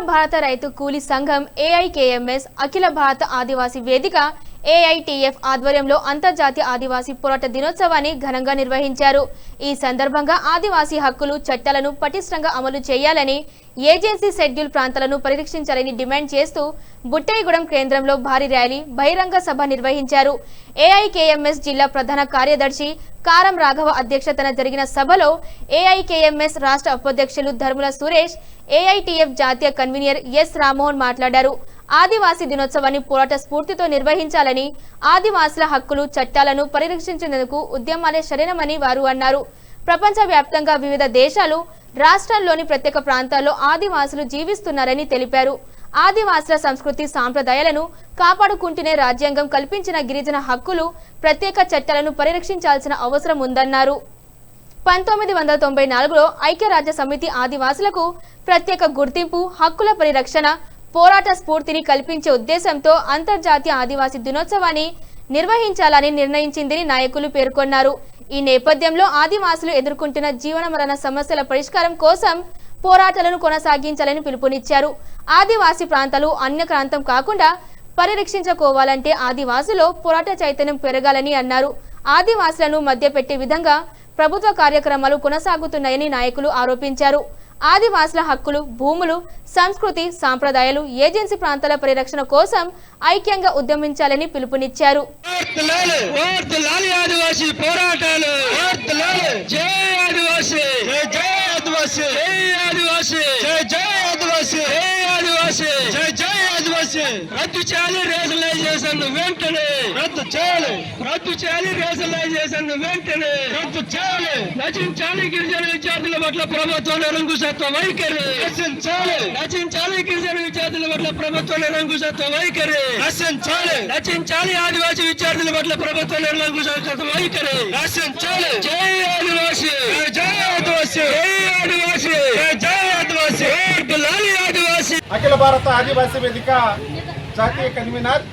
భారత రైతు కూలీ సంఘం ఏఐకేఎంఎస్, అఖిల భారత ఆదివాసీ వేదిక ఏఐటీఎఫ్ ఆధ్వర్యంలో అంతర్జాతీయ ఆదివాసీ పోరాట దినోత్సవాన్ని ఘనంగా నిర్వహించారు. ఈ సందర్భంగా ఆదివాసీ హక్కులు, చట్టాలను పటిష్టంగా అమలు చేయాలని, ఏజెన్సీ షెడ్యూల్ ప్రాంతాలను పరిరక్షించాలని డిమాండ్ చేస్తూ బుట్టైగూడెం కేంద్రంలో భారీ ర్యాలీ, బహిరంగ సభ నిర్వహించారు. ఏఐకేఎంఎస్ జిల్లా ప్రధాన కార్యదర్శి కారం రాఘవ అధ్యక్షతన జరిగిన సభలో ఏఐకేఎంఎస్ రాష్ట్ర ఉపాధ్యక్షులు ధర్ముల సురేష్, ఏఐటీఎఫ్ జాతీయ కన్వీనర్ ఎస్ రామ్మోహన్ మాట్లాడారు. ఆదివాసీ దినోత్సవాన్ని పోరాట స్ఫూర్తితో నిర్వహించాలని, ఆదివాసుల హక్కులు, చట్టాలను పరిరక్షించేందుకు ఉద్యమాలే శరణమని వారు అన్నారు. ప్రపంచవ్యాప్తంగా వివిధ దేశాలు, రాష్ట్రాల్లోని ప్రత్యేక ప్రాంతాల్లో ఆదివాసులు జీవిస్తున్నారని తెలిపారు. ఆదివాసుల సంస్కృతి, సాంప్రదాయాలను కాపాడుకుంటూనే రాజ్యాంగం కల్పించిన గిరిజన హక్కులు, ప్రత్యేక చట్టాలను పరిరక్షించాల్సిన అవసరం ఉందన్నారు. 1994లో ఐక్యరాజ్య సమితి ఆదివాసులకు ప్రత్యేక గుర్తింపు, హక్కుల పరిరక్షణ, పోరాట స్ఫూర్తిని కల్పించే ఉద్దేశంతో అంతర్జాతీయ ఆదివాసీ దినోత్సవాన్ని నిర్వహించాలని నిర్ణయించిందని నాయకులు పేర్కొన్నారు. ఈ నేపథ్యంలో ఆదివాసులు ఎదుర్కొంటున్న జీవన మరణ సమస్యల పరిష్కారం కోసం పోరాటాలను కొనసాగించాలని పిలుపునిచ్చారు. ఆదివాసీ ప్రాంతాలు అన్యక్రాంతం కాకుండా పరిరక్షించుకోవాలంటే ఆదివాసులో పోరాట చైతన్యం పెరగాలని అన్నారు. ఆదివాసులను మధ్యపెట్టే విధంగా ప్రభుత్వ కార్యక్రమాలు కొనసాగుతున్నాయని నాయకులు ఆరోపించారు. ఆదివాసుల హక్కులు, భూములు, సంస్కృతి, సాంప్రదాయాలు, ఏజెన్సీ ప్రాంతాల పరిరక్షణ కోసం ఐక్యంగా ఉద్యమించాలని పిలుపునిచ్చారు. రద్దు చేయాలి రేషనలైజేషన్ వెంటనే, రద్దు చేయాలి, రద్దు చేయాలి రేషనలైజేషన్ వెంటనే, రద్దు చేయాలి. రచించాలి గిరిజన విద్యార్థుల పట్ల ప్రభుత్వం నిరంకుశత్వ వైఖరి, రచించాలి, రచించాలి గిరిజన విద్యార్థుల పట్ల ప్రభుత్వం నిరంకుశత్వ వైఖరి, రచించాలి, రచించాలి ఆదివాసీ విద్యార్థుల పట్ల ప్రభుత్వం నిరంకుశత్వ వైఖరి, రచించాలి. జై ఆదివాసీ, జై ఆదివాసీ, జై ఆదివాసీ, జై ఆదివాసీ, లాలి ఆదివాసీ. అఖిల భారత ఆదివాసీ వేదిక జాతీయ కన్వీనర్,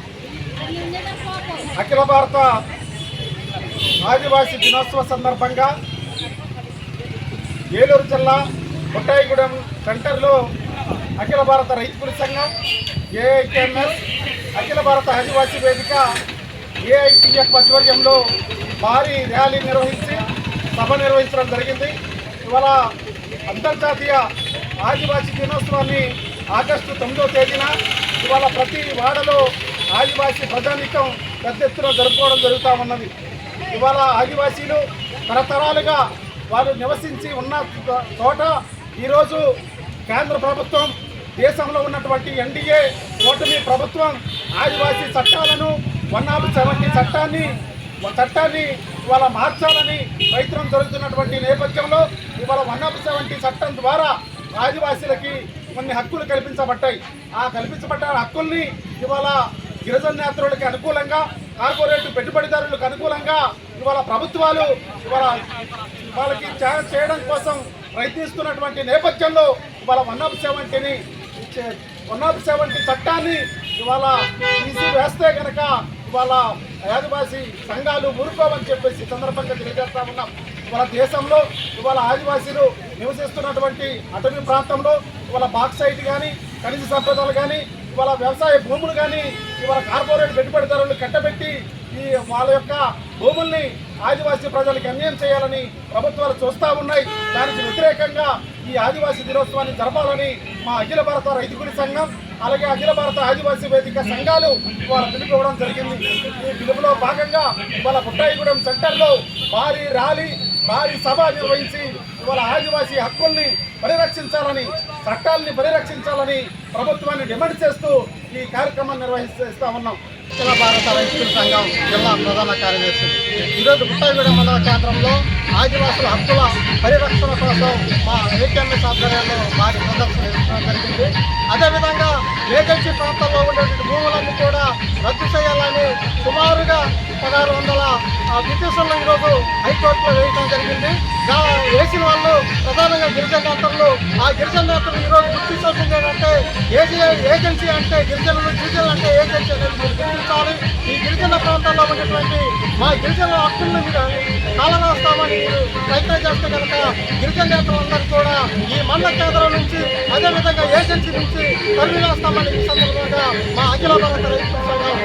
అఖిల భారత ఆదివాసీ దినోత్సవ సందర్భంగా ఏలూరు జిల్లా బుట్టాయిగూడెం సెంటర్లో అఖిల భారత రైతు కూలీ సంఘం ఏఐకేఎంఎస్, అఖిల భారత ఆదివాసీ వేదిక ఏఐటీఎఫ్ ఆధ్వర్యంలో భారీ ర్యాలీ నిర్వహించి సభ నిర్వహించడం జరిగింది. ఇవాళ అంతర్జాతీయ ఆదివాసీ దినోత్సవాన్ని ఆగస్టు 9వ తేదీన ఇవాళ ప్రతి వాడలో ఆదివాసీ ప్రజానీకం పెద్ద ఎత్తున జరుపుకోవడం జరుగుతూ ఉన్నది. ఇవాళ ఆదివాసీలు తరతరాలుగా వారు నివసించి ఉన్న చోట ఈరోజు కేంద్ర ప్రభుత్వం, దేశంలో ఉన్నటువంటి ఎన్డీఏ కూటమి ప్రభుత్వం ఆదివాసీ చట్టాలను 170 చట్టాన్ని ఇవాళ మార్చాలని ప్రయత్నం జరుగుతున్నటువంటి నేపథ్యంలో ఇవాళ 170 చట్టం ద్వారా ఆదివాసీలకి కొన్ని హక్కులు కల్పించబడ్డాయి. ఆ కల్పించబడ్డ హక్కుల్ని ఇవాళ గిరిజన నేతలకు అనుకూలంగా, కార్పొరేట్ పెట్టుబడిదారులకు అనుకూలంగా ఇవాళ ప్రభుత్వాలు ఇవాళ వాళ్ళకి చేయడం కోసం ప్రయత్నిస్తున్నటువంటి నేపథ్యంలో ఇవాళ 170 చట్టాన్ని ఇవాళ తీసి వేస్తే కనుక ఇవాళ ఆదివాసీ సంఘాలు ఊరుకోవని చెప్పేసి సందర్భంగా తెలియజేస్తా ఉన్నాం. ఇవాళ దేశంలో ఇవాళ ఆదివాసీలు నివసిస్తున్నటువంటి అటవీ ప్రాంతంలో ఇవాళ బాక్సైట్ కానీ, ఖనిజ సంపదలు కానీ, ఇవాళ వ్యవసాయ భూములు కానీ ఇవాళ కార్పొరేట్ పెట్టుబడిదారులు కట్టబెట్టి ఈ వాళ్ళ యొక్క భూముల్ని ఆదివాసీ ప్రజలకు అన్యాయం చేయాలని ప్రభుత్వాలు చూస్తూ ఉన్నాయి. దానికి వ్యతిరేకంగా ఈ ఆదివాసీ దినోత్సవాన్ని జరపాలని మా అఖిల భారత రైతు కూలీ సంఘం, అలాగే అఖిల భారత ఆదివాసీ వేదిక సంఘాలు ఇవాళ పిలుపుకోవడం జరిగింది. ఈ పిలుపులో భాగంగా ఇవాళ బుట్టాయిగూడెం సెంటర్లో భారీ ర్యాలీ, భారీ సభ నిర్వహించి ఇవాళ ఆదివాసీ హక్కుల్ని పరిరక్షించాలని, చట్టాలని పరిరక్షించాలని ప్రభుత్వాన్ని డిమాండ్ చేస్తూ ఈ కార్యక్రమాన్ని నిర్వహిస్తూ ఉన్నాం. అఖిల భారత రైతు కూలీ సంఘం జిల్లా ప్రధాన కార్యదర్శి ఈరోజు బుట్టాయిగూడెం మండల కేంద్రంలో ఆదివాసుల హక్కుల పరిరక్షణ కోసం మా ఏకేఎంఎస్ ఆధ్వర్యంలో భారీ ప్రదర్శన నిర్వహించడం జరిగింది. అదేవిధంగా ఏజెన్సీ ప్రాంతాల్లో ఉండేటువంటి భూములన్నీ కూడా రద్దు చేయాలని సుమారుగా 1600 పిటిషన్లు ఈరోజు హైకోర్టులో వేయడం జరిగింది. వేసిన వాళ్ళు ప్రధానంగా గిరిజన నేతలు. ఆ గిరిజన నేతలు ఈరోజు గుర్తించాల్సింది ఏంటంటే ఏజెన్సీ అంటే గిరిజనులు, గిరిజనులు అంటే ఏజెన్సీ అనేది మీరు గుర్తించాలి. ఈ గిరిజన ప్రాంతాల్లో ఉన్నటువంటి మా గిరిజన హక్కులను మీరు కాలరాస్తామని మీరు ప్రయత్నం చేస్తే కనుక గిరిజన నేతలందరూ కూడా ఈ మండల మండల కేంద్రం నుంచి అదేవిధంగా ఏజెన్సీ నుంచి తరలి వేస్తామని ఈ సందర్భంగా మా అఖిల భారత రైతు సంఘం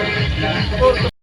కోరుతున్నాం.